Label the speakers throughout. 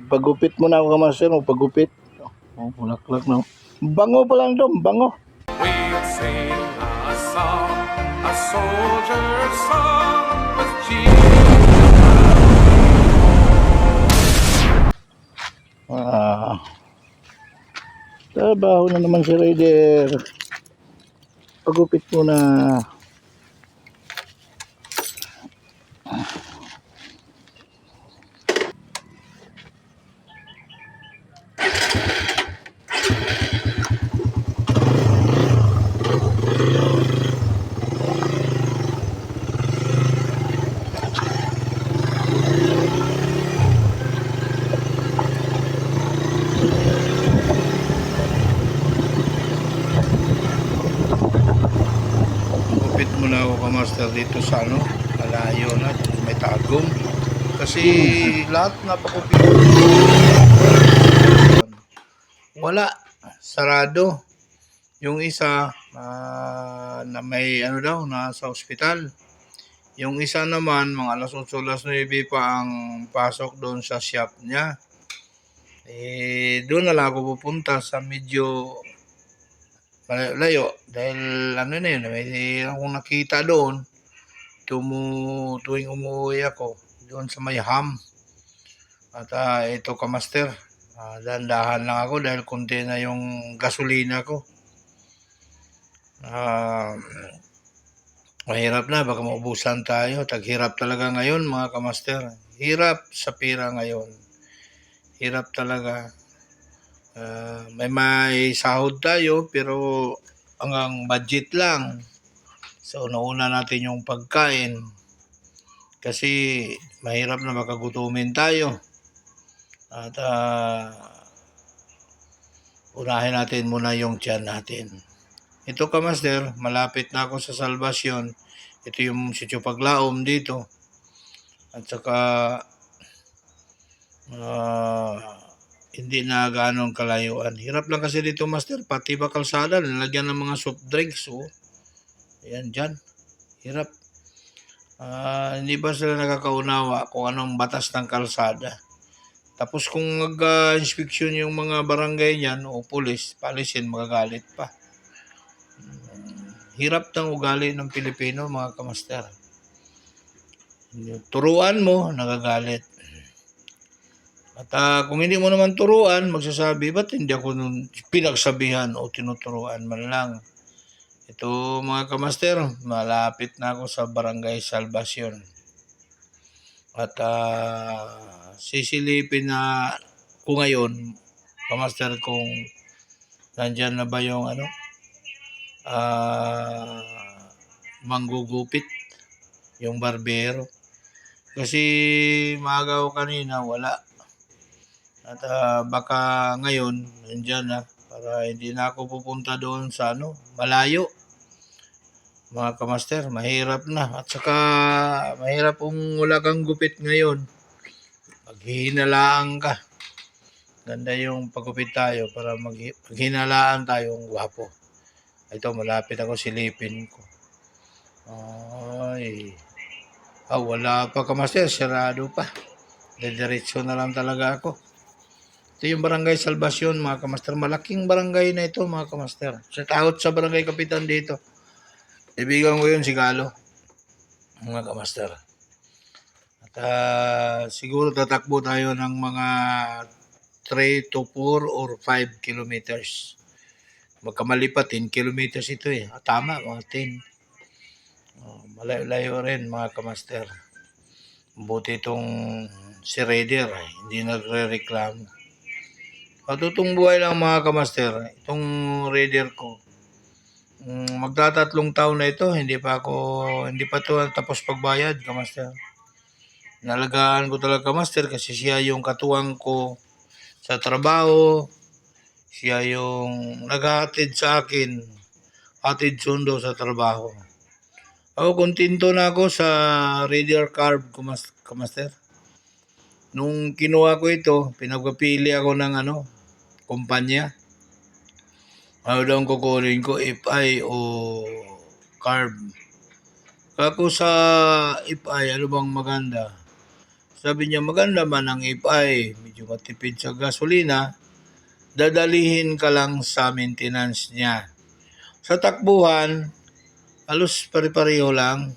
Speaker 1: Pagupit mo na ako kamaster, pagupit. Oh, bulaklak na. Bango pa lang dong, bango.
Speaker 2: We'll sing a song, a soldier's song with
Speaker 1: Trabaho na naman si Raider. Pagupit mo na. Gupit muna ako kamaster dito sa ano, malayo na, may tagong. Kasi lahat napagupit. Wala, sarado. Yung isa na may ano daw, nasa ospital. Yung isa naman, mga alas 8, alas 9 pa ang pasok doon sa shop niya. Doon na lang ako pupunta sa medyo layo dahil ano na yun, may akong nakita doon tuwing umuwi ako doon sa may ham. At ito kamaster, dahan-dahan lang ako dahil konti na yung gasolina ko. Mahirap na, baka maubusan tayo. Taghirap talaga ngayon mga kamaster. Hirap sa pira ngayon. Hirap talaga. May sahod tayo pero hanggang budget lang. So nauna natin yung pagkain. Kasi mahirap na makagutumin tayo. At unahin natin muna yung tiyan natin. Ito kamaster, malapit na ako sa Salvacion. Ito yung Sitio Paglaom dito. At saka hindi na ganong kalayuan. Hirap lang kasi dito master, pati ba kalsada, nilagyan ng mga soft drinks. Ayan dyan. Hirap. Hindi ba sila nakakaunawa kung anong batas ng kalsada? Tapos kung mag-inspeksyon yung mga barangay niyan o pulis, palisin, magagalit pa. Hirap ng ugali ng Pilipino mga kamaster. Turuan mo, nagagalit. At kung hindi mo naman turuan, magsasabi, ba't hindi ako nun pinagsabihan o tinuturuan man lang? Ito mga kamaster, malapit na ako sa Barangay Salvacion. At sisilipin na ko ngayon, kamaster, kung nandyan na ba yung manggugupit, yung barbero. Kasi maaga ko kanina, wala. At baka ngayon, nandyan na, para hindi na ako pupunta doon sa malayo. Mga kamaster, mahirap na. At saka mahirap kung wala kang gupit ngayon. Maghihinalaan ka. Ganda yung pagupit tayo para maghinalaan tayong gwapo. Ito, malapit ako, silipin ko. Ay. Wala pa kamaster, sarado pa. Diretso na lang talaga ako. Ito yung Barangay Salvacion mga kamaster. Malaking barangay na ito mga kamaster. Sa takot sa barangay kapitan dito. Ibigan ko yun si Galo. Mga kamaster. At siguro tatakbo tayo ng mga 3 to 4 or 5 kilometers. Magkamali pa, 10 kilometers ito eh. Tama, mga 10. Malayo-layo rin mga kamaster. Buti itong si Raider hindi nagre-reklamo. Patutong buhay lang mga kamaster. Itong Raider ko, magtatatlong taon na ito, hindi pa ito tapos pagbayad kamaster. Nalagaan ko talaga kamaster kasi siya yung katuwang ko sa trabaho. Siya yung naghahatid sa akin, hatid sundo sa trabaho. Ako, kontento na ako sa Raider Carb, kamaster. Nung kinuha ko ito, pinagpapili ako ng kumpanya. Ano daw ang kukunin ko, FI o Carb. Kako sa FI, ano bang maganda? sabi niya maganda man ang FI, medyo matipid sa gasolina, dadalihin ka lang sa maintenance niya. Sa takbuhan, halos pare-pareho lang.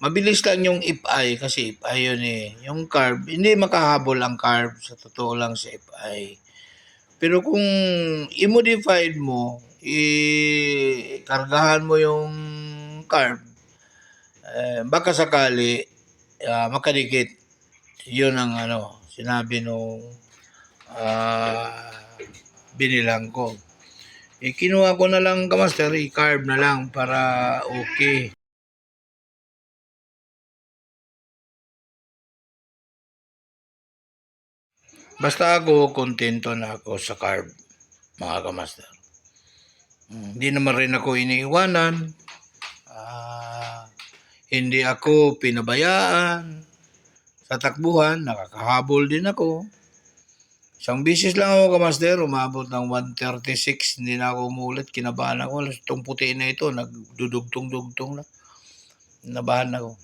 Speaker 1: Mabilis lang yung FI kasi FI yun eh. Yung carb, hindi makahabol ang carb sa totoo lang sa FI. Pero kung i-modified mo, i-kargahan mo yung carb, baka sakali makadikit. Yun ang sinabi nung binilang ko. Kinuha ko na lang kamaster, i-carb na lang para okay. Basta ako, kontento na ako sa carb, mga kamaster. Hindi naman rin ako iniiwanan. Hindi ako pinabayaan. Sa takbuhan, nakakahabol din ako. Isang bisis lang ako, kamaster, umabot ng 136. Hindi na ako umulit, kinabahan ako. Itong puti na ito, nagdudugtong-dugtong na. Nabahan ako.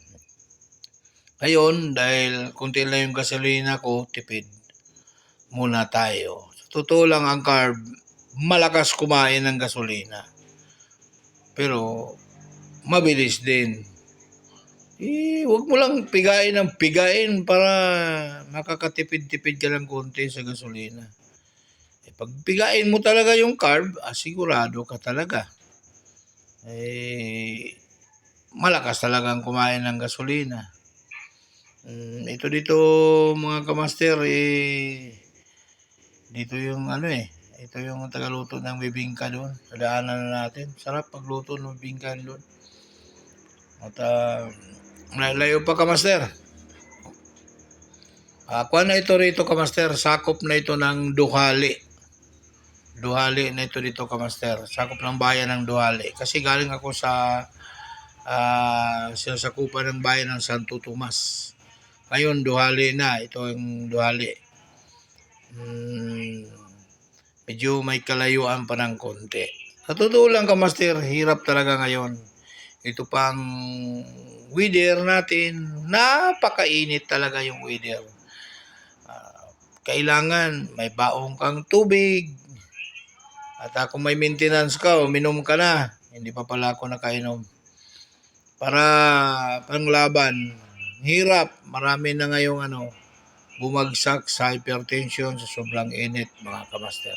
Speaker 1: Ngayon, dahil kunti lang yung gasolina ko, tipid muna tayo. Sa totoo lang ang carb, malakas kumain ng gasolina. Pero, mabilis din. Huwag mo lang pigain ng pigain para makakatipid-tipid ka lang konti sa gasolina. Pag pigain mo talaga yung carb, sigurado ka talaga. Malakas talagang kumain ng gasolina. Ito dito mga kamaster, dito yung ito yung tagaluto ng bibingka doon. Sa daanan na natin. Sarap pagluto ng bibingka doon. At layo pa kamaster. Kuha na ito rito kamaster. Sakop na ito ng Duhali. Duhali na ito dito kamaster. Sakop ng bayan ng Duhali. Kasi galing ako sa sinasakupan ng bayan ng Santo Tomas. Ngayon Duhali na. Ito yung Duhali. Medyo may kalayuan pa ng konti. Sa totoo lang kamaster, hirap talaga ngayon. Ito pang weather natin, napakainit talaga yung weather. Kailangan may baong kang tubig. At kung may maintenance ka, uminom ka na. Hindi pa pala ako nakainom. Para panglaban, hirap. Marami na ngayong bumagsak sa hypertension sa sobrang init, mga kamaster.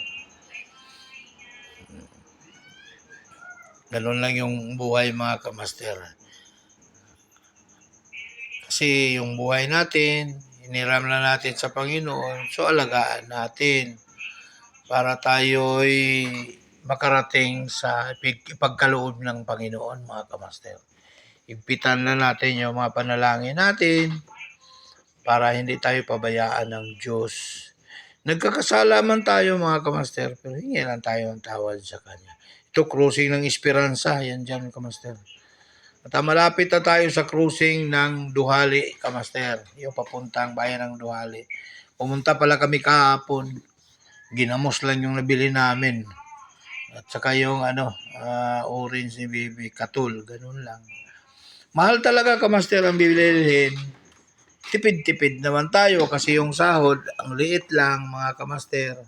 Speaker 1: Ganun lang yung buhay, mga kamaster. Kasi yung buhay natin, hiniram na natin sa Panginoon, so alagaan natin para tayo'y makarating sa ipagkaloob ng Panginoon, mga kamaster. Impitan na natin yung mga panalangin natin para hindi tayo pabayaan ng Diyos. Nagkakasala man tayo, mga kamaster, pero hindi lang tayo ang tawad sa Kanya. Ito, cruising ng Esperanza, yan dyan, kamaster. At malapit na tayo sa cruising ng Duhali, kamaster. Yung papuntang bayan ng Duhali. Pumunta pala kami kahapon. Ginamos lang yung nabili namin. At saka yung orange ni Bibi, katul, ganun lang. Mahal talaga, kamaster, ang bibilihin. Tipid-tipid naman tayo kasi yung sahod, ang liit lang, mga kamaster.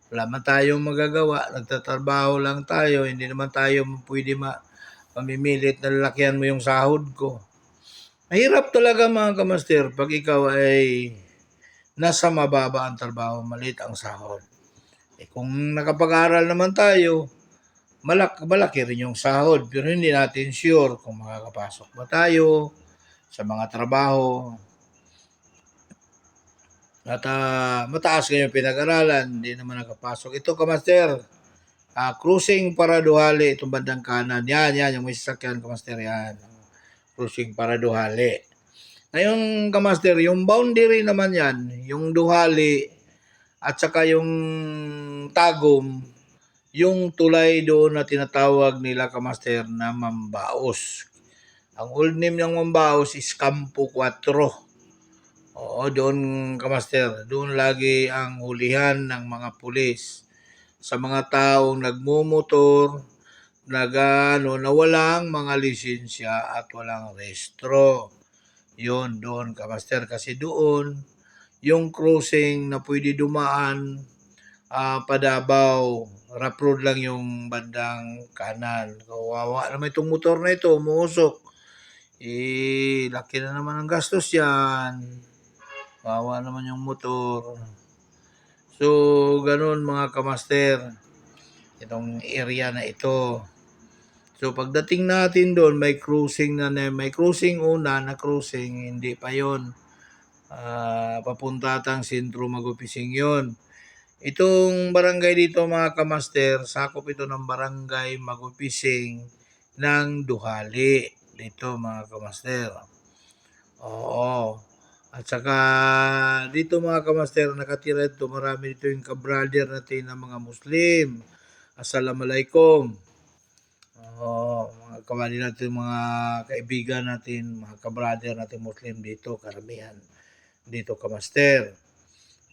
Speaker 1: Wala man tayong magagawa, nagtatrabaho lang tayo, hindi naman tayo pwede mamimilit na lalakyan mo yung sahod ko. Mahirap talaga, mga kamaster, pag ikaw ay nasa mababa ang trabaho, maliit ang sahod. Kung nakapag-aral naman tayo, malaki rin yung sahod, pero hindi natin sure kung makakapasok ba tayo sa mga trabaho. At mataas kayo pinag-aralan, hindi naman nakapasok. Ito, kamaster, cruising para Duhali, itong bandang kanan. Yan, yung may sasakyan, kamaster, yan. Cruising para Duhali. Ngayon, kamaster, yung boundary naman yan, yung Duhali, at saka yung Tagum, yung tulay doon na tinatawag nila, kamaster, na Mambaos. Ang old name ng Mambaos is Campo 4. Oo, doon, kamaster, doon lagi ang hulihan ng mga pulis sa mga taong nagmumotor, na walang mga lisensya at walang rehistro. Yun, doon kamaster. Kasi doon, yung crossing na pwede dumaan Padabaw, rough road lang yung bandang kanan. Kawawa naman itong motor na ito, umuusok. Laki na naman ang gastos yan. Kawawa naman yung motor. So, ganun mga kamaster. Itong area na ito. So, pagdating natin doon, may cruising may cruising una na cruising, hindi pa yon. Papunta tang sentro Magupising yon. Itong barangay dito mga kamaster, sakop ito ng barangay Magupising ng Duhali. Dito mga kamaster. Oo. At saka dito mga kamaster, nakatira dito marami dito yung kabrother natin na mga Muslim. Assalamualaikum. Mga kamali natin, mga kaibigan natin, mga kabrother natin Muslim dito, karamihan. Dito kamaster.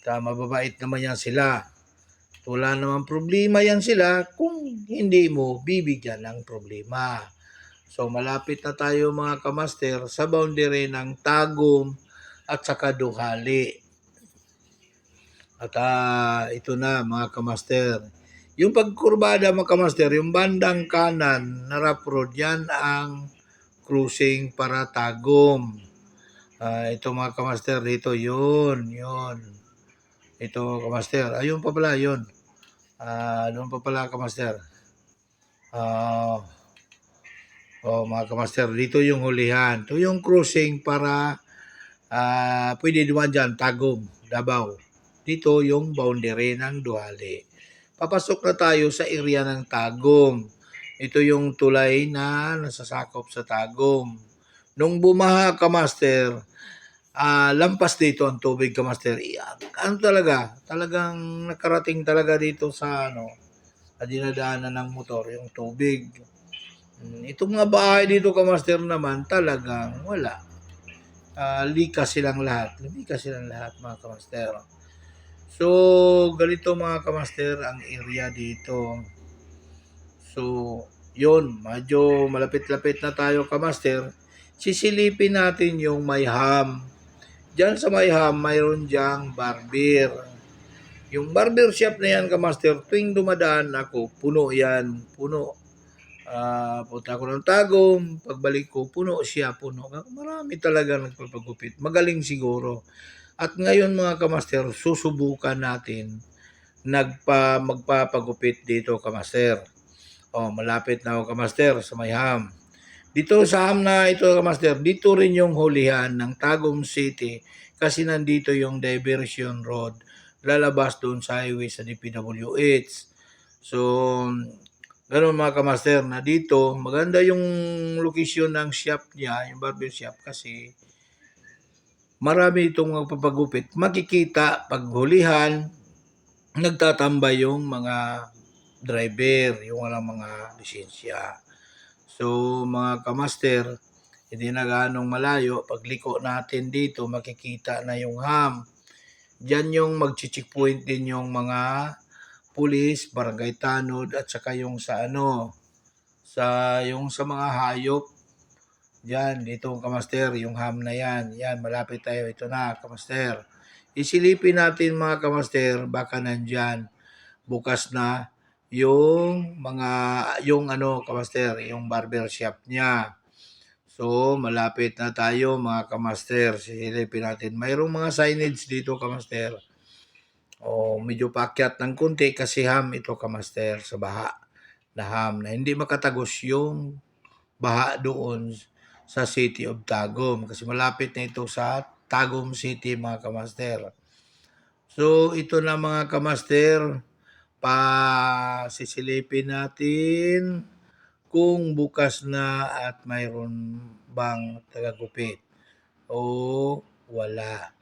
Speaker 1: Mababait naman yan sila. Wala namang problema yan sila kung hindi mo bibigyan ng problema. So malapit na tayo mga kamaster sa boundary ng Tagum at saka Duhali. At ito na mga kamaster. Yung pagkurbada mga kamaster, yung bandang kanan na rough road, yan ang cruising para Tagum. Ito mga kamaster, dito yun. Ito kamaster, ayun pa pala yun. Doon pa pala kamaster. Mga kamaster, dito yung hulihan. Ito yung cruising para pwede dumaan dyan, Tagum, Davao. Dito yung boundary ng Duhali. Papasok na tayo sa area ng Tagum. Ito yung tulay na nasasakop sa Tagum. Nung bumaha kamaster, lampas dito ang tubig kamaster. Ano talaga? Talagang nakarating talaga dito sa dinadaanan ng motor, yung tubig. Itong mga bahay dito kamaster naman, talagang wala. Likas silang lahat mga kamaster. So, ganito mga kamaster ang area dito. So, yun, medyo malapit-lapit na tayo kamaster. Sisilipin natin yung Mayham. Diyan sa Mayham, mayroon diyang barber. Yung barber shop na yan kamaster, tuwing dumadaan ako, puno yan, puno. Punta ko ng Tagum, pagbalik ko, puno siya. Marami talaga nagpapagupit. Magaling siguro. At ngayon mga kamaster, susubukan natin magpapagupit dito kamaster. Malapit na ako kamaster sa Mayham. Dito sa Ham na ito kamaster, dito rin yung hulihan ng Tagum City kasi nandito yung diversion road lalabas doon sa highway sa DPWH. So, ganoon mga kamaster na dito, maganda yung location ng shop niya, yung barber shop kasi marami itong magpapagupit. Makikita paghulihan, nagtatambay yung mga driver, yung walang mga lisensya. So mga kamaster, hindi na ganong malayo. Pagliko natin dito, makikita na yung Ham. Diyan yung mag-checkpoint din yung mga pulis, barangay tanod, at saka yung sa mga hayop. Diyan, dito kamaster, yung Ham na yan. Yan, malapit tayo. Ito na, kamaster. Isilipin natin mga kamaster, baka nandyan. Bukas na yung kamaster, yung barber shop niya. So, malapit na tayo mga kamaster. Sisilipin natin. Mayroong mga signage dito kamaster. Medyo paakyat ng kunti kasi Ham ito kamaster sa baha na Ham na hindi makatagos yung baha doon sa City of Tagum kasi malapit na ito sa Tagum City mga kamaster. So, ito na mga kamaster. Sisilipin natin kung bukas na at mayroon bang tagagupit o wala.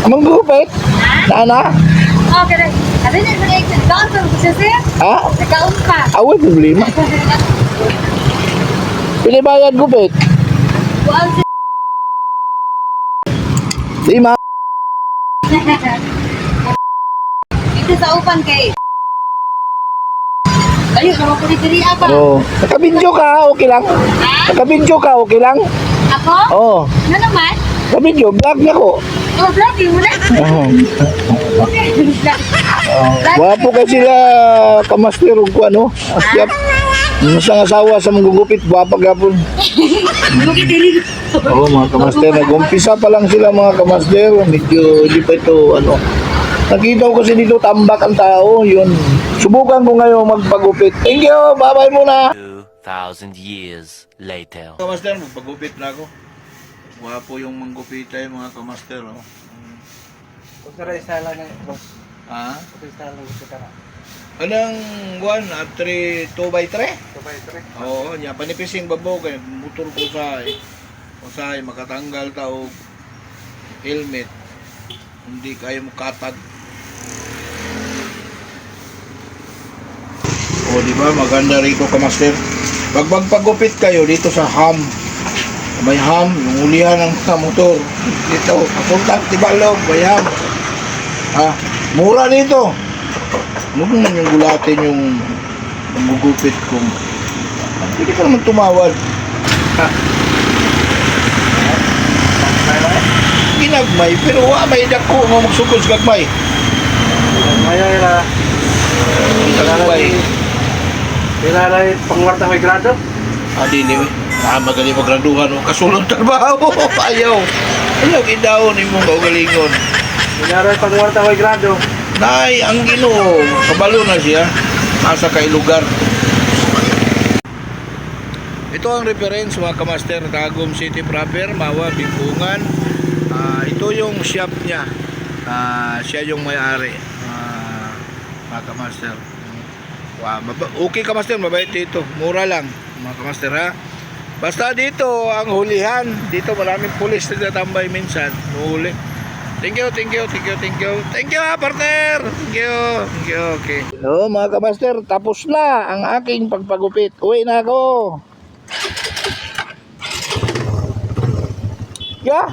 Speaker 3: Manggupit? Sana?
Speaker 4: Kada ada ni saya nagkaon sa kusese.
Speaker 3: Ha?
Speaker 4: Nagkaon pa.
Speaker 3: Awal problema. Pili bayad gupit?
Speaker 4: Buang si
Speaker 3: 5.
Speaker 4: Ito sa upan kay Ayun, naman po diri apa.
Speaker 3: Oh. Nakabidyo ka, okay lang?
Speaker 4: Ha?
Speaker 3: Nakabidyo ka, okay lang?
Speaker 4: Ako?
Speaker 3: Oo.
Speaker 4: Ano naman?
Speaker 3: Nakabidyo, vlog niya ko.
Speaker 4: Oh, vlogging mo na. Okay.
Speaker 3: Wapo ka sila, kamaster o kung ano. Asyap. Masang asawa sa manggugupit, wapa gapon.
Speaker 4: Bukit diri.
Speaker 3: Oo, mga kamaster. Nag-umpisa pa lang sila mga kamaster. Medyo hindi pa ito, ano. Nakita ko kasi dito tambak ang tao. Yun. Subukan ko ngayon magpagupit. Thank you. Bye-bye muna.
Speaker 5: 2,000 years later.
Speaker 1: Kamaster, magpagupit na ako. Wapo yung manggupitay mga kamaster. Oh.
Speaker 6: Pero isa lang eh, boss.
Speaker 1: Ha?
Speaker 6: Isa lang gusto ka na.
Speaker 1: Anong 1 at 3, 2x3?
Speaker 6: 2x3.
Speaker 1: Oo, niya panipising babaw kay motor ko sa makatanggal ta og helmet. Hindi kayo mo katag. O di ba maganda rito kamaster. Pag magpagupit kayo dito sa ham. May ham, yung ulihan ng mga motor. Dito, papunta Tibalog, may ham. Ah, mura dito. Huwag mo nang yung gulatin yung gugupit kong hindi ka naman tumawad. Ginagmay, pero may dako nga magsugod sa gagmay.
Speaker 6: Maya ila.
Speaker 1: Ginagmay.
Speaker 6: Ila na pangwarta may grado.
Speaker 1: Dili, magaling magraduhan o kasulong trabaho. Ayaw gidawon imong kaugalingon.
Speaker 6: Ila na pangwarta may grado.
Speaker 1: Nay, ang Ginoo, kabalo na siya. Nasa kay lugar. Ito ang reference mga kamaster, Tagum City proper, Mawa, Bingkungan. Ito yung shop niya. Siya yung may-ari. Mga kamaster. Okay kamaster, mabait dito. Mura lang mga kamaster ha. Basta dito ang hulihan. Dito maraming pulis na tatambay minsan. Nuhuli. Thank you ha, partner. Thank you, okay.
Speaker 3: Hello mga kamaster, tapos na ang aking pagpagupit. Uwi na ako. Yeah.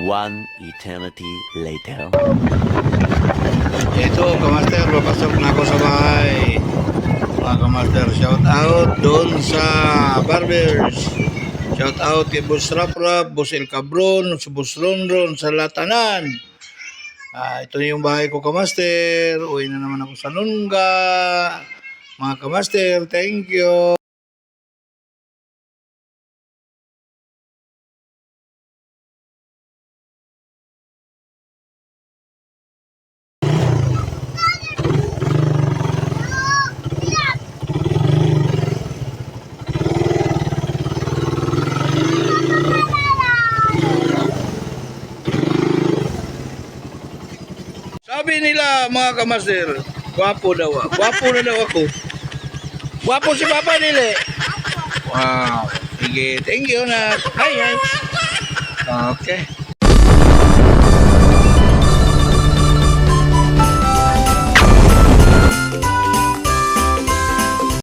Speaker 5: One eternity later.
Speaker 1: Ito, kamaster, papasok na ako sa bahay. Mga kamaster, shout out doon sa Barbers. Shout out kay Boss Raprap, Boss El Cabron, sa Boss Ronron, sa Latanan. Ito yung bahay ko, kamaster. Uwi na naman ako sa Nungga. Mga kamaster, thank you. Sabi nila mga kamaster, gwapo daw ako. Gwapo na daw ako. Gwapo si Papa nila. Wow. Sige, thank you na. Hi. Okay.